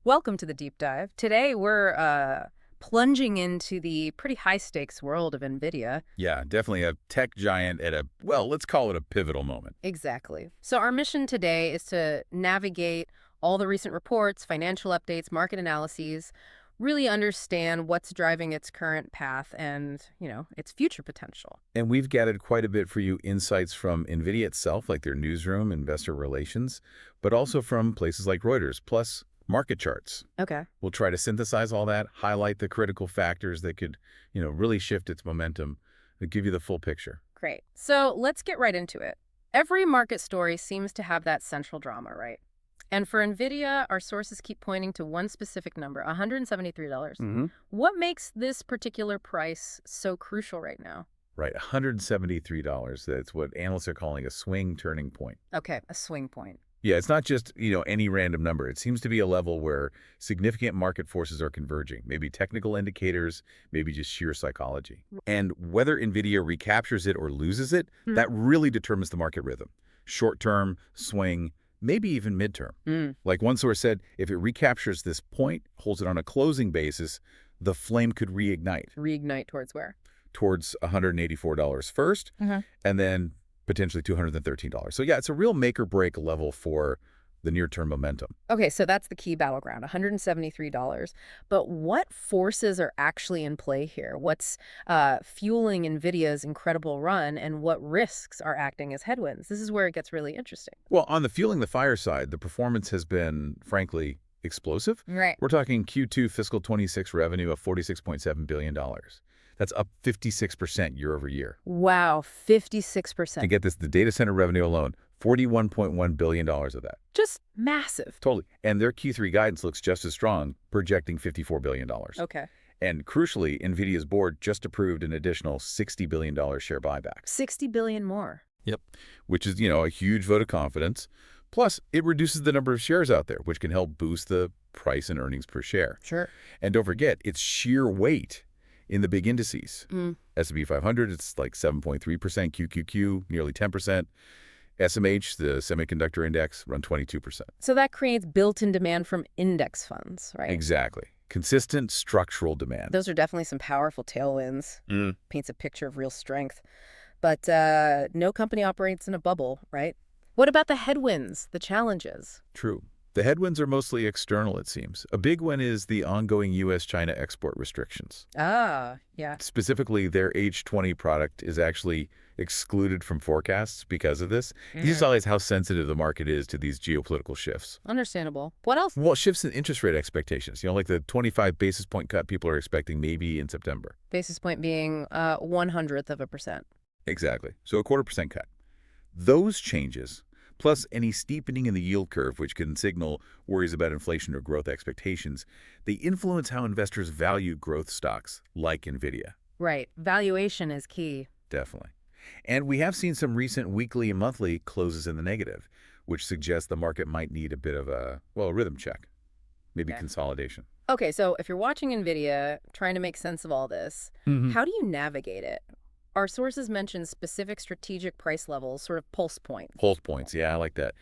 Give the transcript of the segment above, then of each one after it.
Welcome to the deep dive. Today we're plunging into the pretty high stakes world of NVIDIA. Yeah, definitely a tech giant at well, let's call it a pivotal moment. Exactly. So our mission today is to navigate all the recent reports, financial updates, market analyses, really understand what's driving its current path and, its future potential. And we've gathered quite a bit for you insights from NVIDIA itself, like their newsroom, investor relations, but also from places like Reuters, plus market charts. Okay. We'll try to synthesize all that, highlight the critical factors that could, really shift its momentum, and give you the full picture. Great. So let's get right into it. Every market story seems to have that central drama, right? And for NVIDIA, our sources keep pointing to one specific number, $173. What makes this particular price so crucial right now? Right, $173. That's what analysts are calling a swing turning point. Okay, a swing point. Yeah, it's not just, any random number. It seems to be a level where significant market forces are converging, maybe technical indicators, maybe just sheer psychology. And whether NVIDIA recaptures it or loses it, that really determines the market rhythm. Short-term, swing, maybe even midterm. Like one source said, if it recaptures this point, holds it on a closing basis, the flame could reignite. Reignite towards where? Towards $184 first, and then potentially $213. So yeah, it's a real make-or-break level for the near-term momentum. Okay, so that's the key battleground, $173. But what forces are actually in play here? What's fueling NVIDIA's incredible run, and what risks are acting as headwinds? This is where it gets really interesting. Well, on the fueling the fire side, the performance has been, frankly, explosive. Right. We're talking Q2 fiscal 26 revenue of $46.7 billion. That's up 56% year over year. Wow, 56%. And get this, the data center revenue alone, $41.1 billion of that. Just massive. Totally. And their Q3 guidance looks just as strong, projecting $54 billion. Okay. And crucially, NVIDIA's board just approved an additional $60 billion share buyback. 60 billion more. Yep. Which is, a huge vote of confidence. Plus, it reduces the number of shares out there, which can help boost the price and earnings per share. Sure. And don't forget, its sheer weight in the big indices. S&P 500, it's like 7.3%, QQQ, nearly 10%. SMH, the semiconductor index, run 22%. So that creates built-in demand from index funds, right? Exactly. Consistent structural demand. Those are definitely some powerful tailwinds. Paints a picture of real strength. But no company operates in a bubble, right? What about the headwinds, the challenges? True. The headwinds are mostly external, it seems. A big one is the ongoing U.S.-China export restrictions. Ah, yeah. Specifically, their H20 product is actually excluded from forecasts because of this. This just highlights how sensitive the market is to these geopolitical shifts. Understandable. What else? Well, shifts in interest rate expectations. Like the 25 basis point cut people are expecting maybe in September. Basis point being 1/100%. Exactly. So a 1/4% cut. Those changes, plus any steepening in the yield curve, which can signal worries about inflation or growth expectations, they influence how investors value growth stocks like NVIDIA. Right. Valuation is key. Definitely. And we have seen some recent weekly and monthly closes in the negative, which suggests the market might need a bit of a rhythm check, maybe consolidation. Okay, so if you're watching NVIDIA, trying to make sense of all this, how do you navigate it? Our sources mention specific strategic price levels, sort of pulse points. Pulse points, yeah, I like that.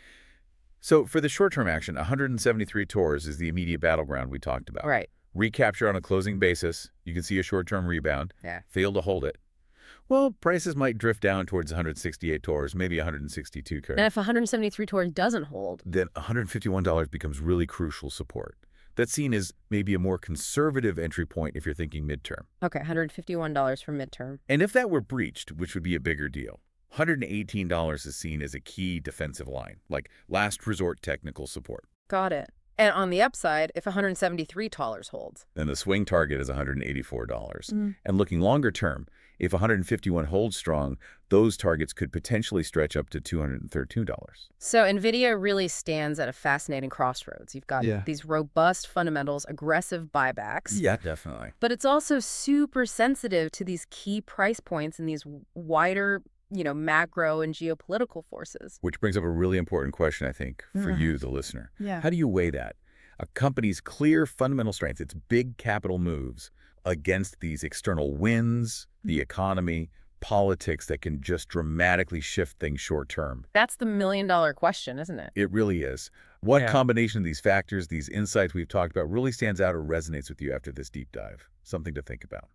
So for the short-term action, 173 TORs is the immediate battleground we talked about. Right. Recapture on a closing basis, you can see a short-term rebound. Yeah. Fail to hold it. Well, prices might drift down towards 168 TORs, maybe 162 current. And if 173 TOR doesn't hold? Then $151 becomes really crucial support. That's seen as maybe a more conservative entry point if you're thinking midterm. Okay, $151 for midterm. And if that were breached, which would be a bigger deal, $118 is seen as a key defensive line, like last resort technical support. Got it. And on the upside, if $173 holds? Then the swing target is $184. And looking longer term, if 151 holds strong, those targets could potentially stretch up to $213. So NVIDIA really stands at a fascinating crossroads. You've got these robust fundamentals, aggressive buybacks. Yeah, definitely. But it's also super sensitive to these key price points and these wider, macro and geopolitical forces. Which brings up a really important question, I think, for you, the listener. Yeah. How do you weigh that? A company's clear fundamental strengths, its big capital moves, against these external winds, the economy, politics that can just dramatically shift things short term. That's the million-dollar question, isn't it? It really is. What Yeah. combination of these factors, these insights we've talked about, really stands out or resonates with you after this deep dive? Something to think about.